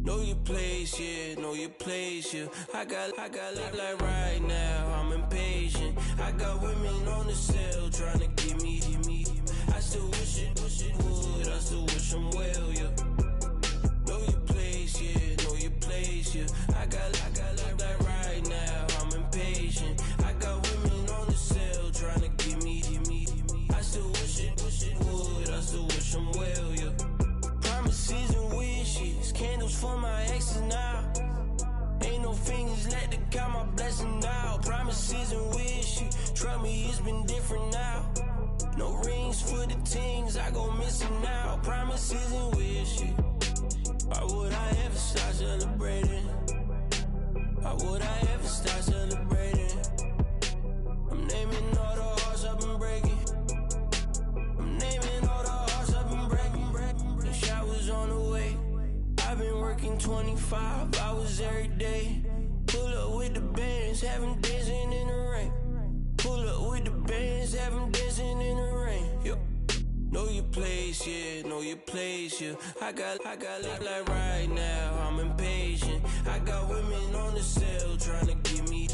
Know your place, yeah, know your place, yeah. I got look like right now, I'm impatient. I got women on the cell trying to give me. I still wish it would, I still wish them well, yeah. Know your place, yeah, know your place, yeah. I got look like right now, I'm impatient. I got women on the cell trying to give me. I still wish it would, I still wish them well, yeah. Promises and wishes, candles for my exes now. Ain't no fingers let to count my blessing now. Promises and wishes, trust me, it's been different now. No rings for the things I go missing now. Promises and wishes, why would I ever start celebrating? Why would I ever start celebrating? I'm naming all the hearts I've been breaking. I'm naming all the hearts I've been breaking. The showers on the way. I've been working 25 hours every day. Pull up with the bands, have them dancing in the rain. Pull up with the bands, have them dancing in the rain. Yo. Know your place, yeah, know your place, yeah. I got look like right now, I'm impatient. I got women on the cell trying to give me.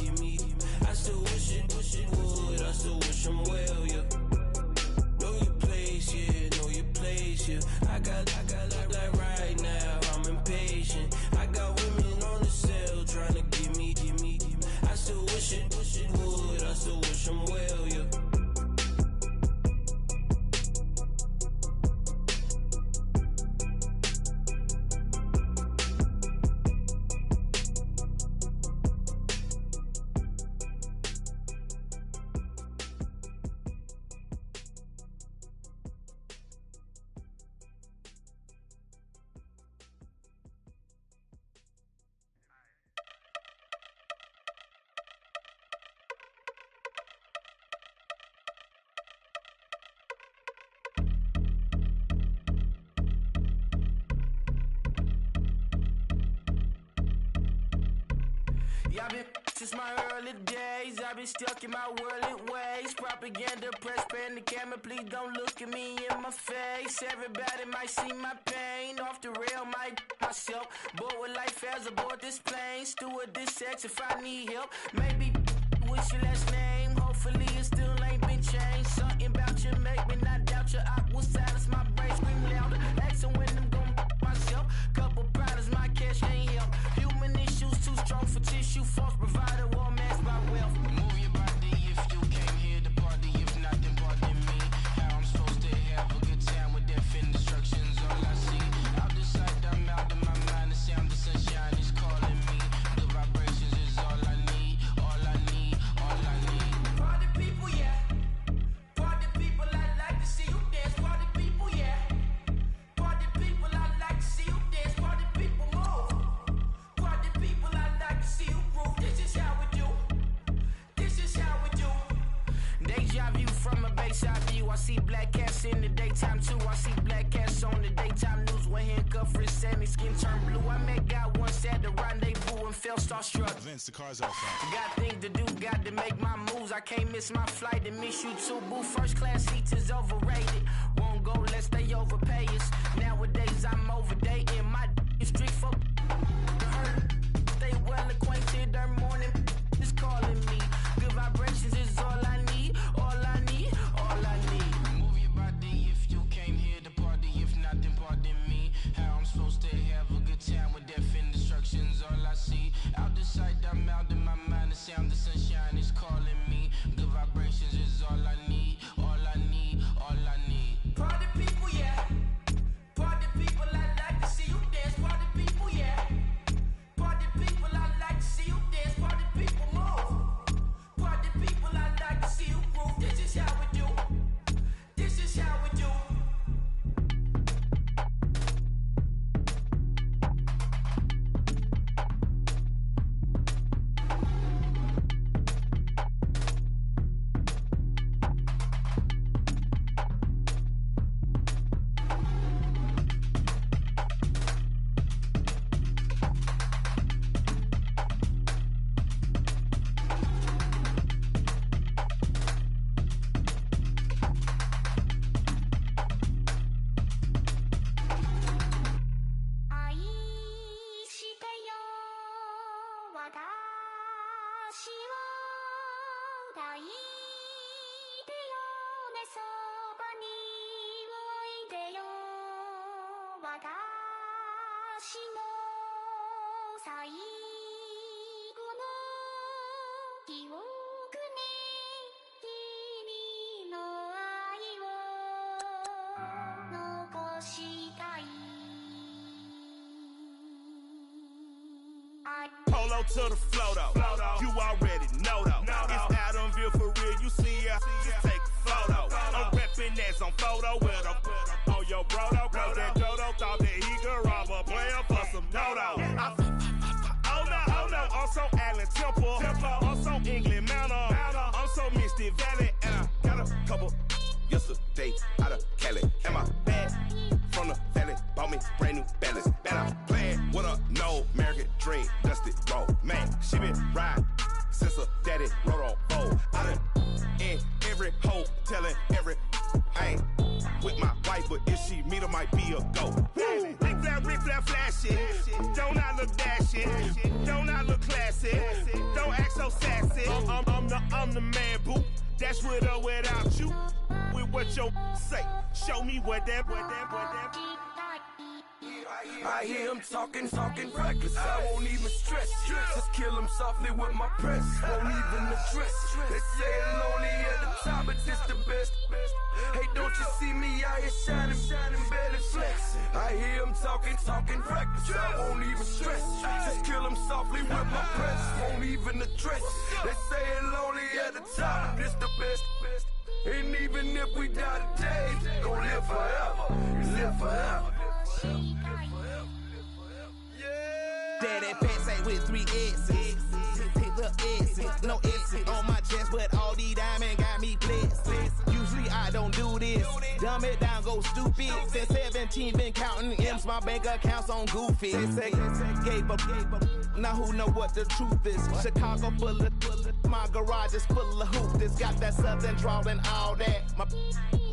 I still wish it would, I still wish them well, yeah. Know your place, yeah, know your place, yeah. I got look like right now, I'm impatient. I got women on the cell trying to give me. I still wish it would, I still wish them well, yeah. I've been since my early days. I've been stuck in my worldly ways. Propaganda, press, pan the camera. Please don't look at me in my face. Everybody might see my pain. Off the rail, might myself. Bored with life as aboard this plane. Steward this sex if I need help. Maybe what's your last name? Hopefully it still ain't been changed. Something about you make me not doubt you. I will silence my brain, scream louder. Asking when I'm gon' myself. Couple problems, my cash ain't help. Human issues too strong for tissue. False provider, war mask by wealth. Move your body if you came here to party. If not, then pardon me. How I'm supposed to have a good time with death and destruction's all I see. Out the sight, I'm out of my mind. The sound of sunshine is calling me. The vibrations is all I need. All I need, all I need. Party people, yeah. Party people, I like to see you dance. Party people, yeah. Party people, I like to see you dance. Party people, move. Party people, I like to see you groove. This is how we do. This is how we do. Deja view from a bayside view. I see black cats in the daytime too. I see black cats on the daytime news. When handcuffed, wrist and his skin turned blue. I met God once at the rendezvous and felt starstruck. Vince, the car's outside. Got things to do, got to make my moves. I can't miss my flight and miss you too, boo. First class seats is overrated. Won't go lest they overpay us. Nowadays I'm overdating. My street folk hurt. Stay well acquainted. Their morning is calling me. Good vibrations is all I need. All I need. All I need. Move your body if you came here to party. If not, then pardon me. How I'm supposed to have a good time with death and destruction's all I see. Out the sight, I'm out in my mind. The sound of sunshine is calling me. Good vibrations is all I need. All I need. All I need. Party people, yeah. Party people, I like to see you dance. Party people, yeah. Party people, I like to see you dance. Party people, move. Polo to the flow though. You already know though. It's Adamville for real. You see ya, just take a photo. I'm reppin' that's on photo with a on your bro though. Cause that Dodo thought that he could rob a player for some no-no. Oh no, I'm so Allen Temple. I'm so England Mountain. I'm so Misty Valley. And I got a couple yesterday out of Cali. And my bag from the valley bought me brand new balance. And I'm playing with a no American dream, dusty road. Man, she been riding since her daddy rode on bold. I done in every hole, telling every I ain't with my wife, but if she meet her, might be a go. Rick flat flashy. Don't I look dashing? Don't I look classy? Don't act so sassy. I'm the man, boo. That's with or without you. With what your say. Show me what that. I hear him talking reckless. I won't even stress. Just kill him softly with my press. Won't even address. They say it lonely at the top, but this the best. Hey, don't you see me out here shining, barely flex. I hear him talking reckless. I won't even stress. Just kill him softly with my press. Won't even address. They say it lonely at the top, but this the best. And even if we die today, gon' live forever. Live forever. Daddy pants ain't with 3 S's. Pick the S's, no S's on my chest, but all these diamonds got me blessed. Usually I don't do this. Dumb it down, go stupid. Since 17, been counting M's, my bank accounts on Goofy. Say, gave up. Now who know what the truth is? Chicago full of my garage is full of hoop. This got that southern drawl and all that. My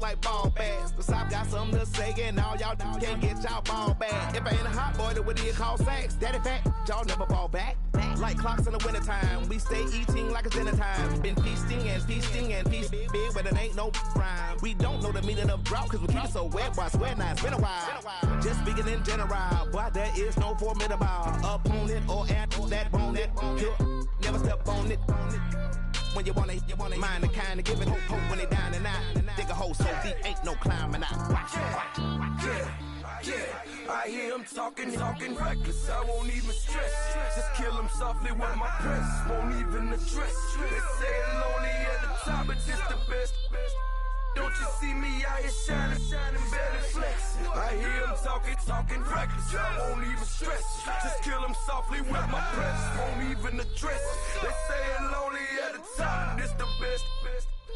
like ball bags. The South got something to say, and all y'all can't get y'all ball back. If I ain't a hot boy, then what do you call sex? Daddy fat, y'all never ball back. Like clocks in the wintertime, we stay eating like it's dinner time. Been feasting and feasting big, but it ain't no rhyme. We don't know the meaning of drought, cause we keep it so wet, boy, I swear now it's been a while. Just speaking in general, boy, there is no formidable opponent or at that bone that you never step on it. When you want it, mind the kind of give it hope when they down and out. Dig a hole so deep, ain't no climbing out. Yeah, I hear him talking reckless. I won't even stress. Just kill him softly with my press. Won't even address. They say it lonely at the top, but this the best. Don't you see me out here shining, barely flex. I hear him talking reckless. I won't even stress. Just kill him softly with my press. Won't even address. They say it lonely at the top, this the best.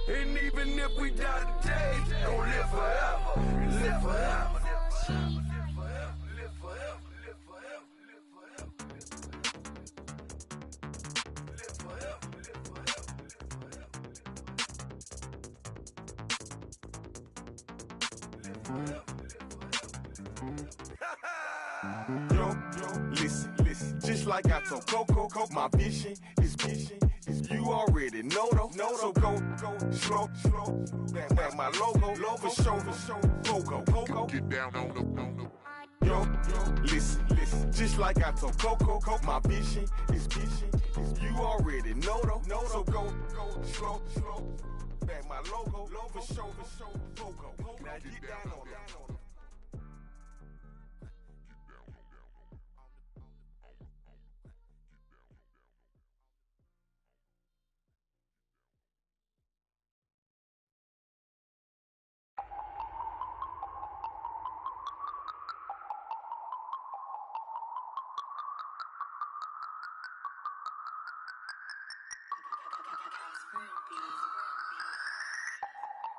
And even if we die today, don't live forever. Live forever. Yo, listen, just like I told Coco, my vision is you already know though. So go slow, back my logo for show, Coco. Get down on the. Yo, listen, just like I told Coco, my vision is you already know though. So go slow, back my logo for show, Coco. Now get down on that.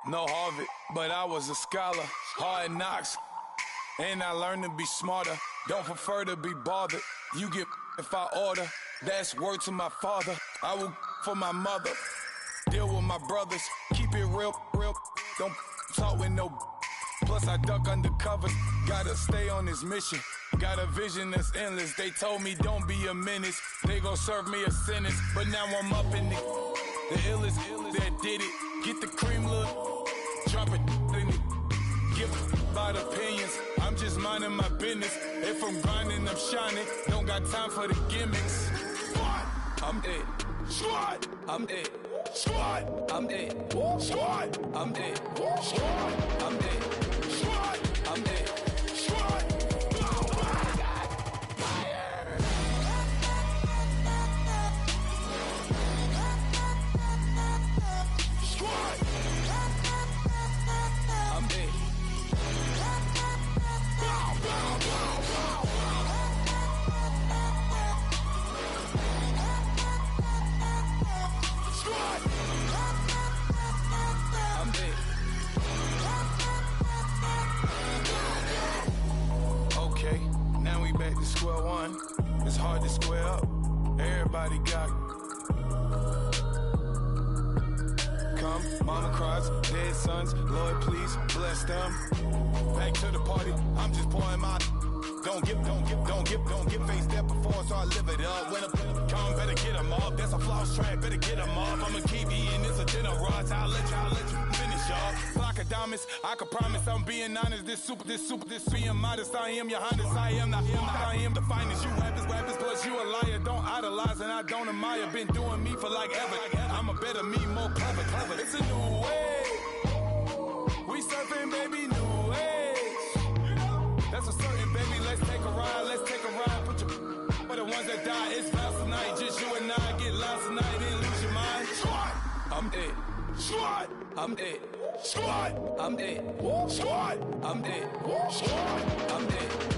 No Harvard, but I was a scholar. Hard knocks, and I learned to be smarter. Don't prefer to be bothered. You get if I order. That's word to my father. I will for my mother. Deal with my brothers. Keep it real. Don't talk with no. Plus I duck undercover. Gotta stay on this mission. Got a vision that's endless. They told me don't be a menace. They gon' serve me a sentence, but now I'm up in the. The illest that did it. Get the cream look, drop it in it. Give about opinions. I'm just minding my business. If I'm grinding, I'm shining. Don't got time for the gimmicks. I'm it. Squad. I'm it. Squad. I'm it. Squad. I'm it. Squad. I'm it. Squad. I'm it. Squad. Square one, it's hard to square up. Everybody got come, mama cries, dead sons. Lord, please bless them. Back to the party, I'm just pouring my. Don't get face that before, so I live it up. When I come, better get them up. That's a floss track, better get them up. I'ma keep eating this a dinner rush. I'll let you finish up. Flock of diamonds, I can promise I'm being honest. This being modest. I am your highness, I am not him. I am the finest. You rappers, plus you a liar. Don't idolize and I don't admire. Been doing me for like ever. I'm a better me, more clever. It's a new way. We surfing, baby, new age. That's a certain, baby. Let's take a ride. Put your for the ones that die. It's vows tonight. Just you and I get lost tonight. Then lose your mind. I'm it. Squad. I'm it. Squad. I'm it. Squad. I'm it. Squad. I'm it.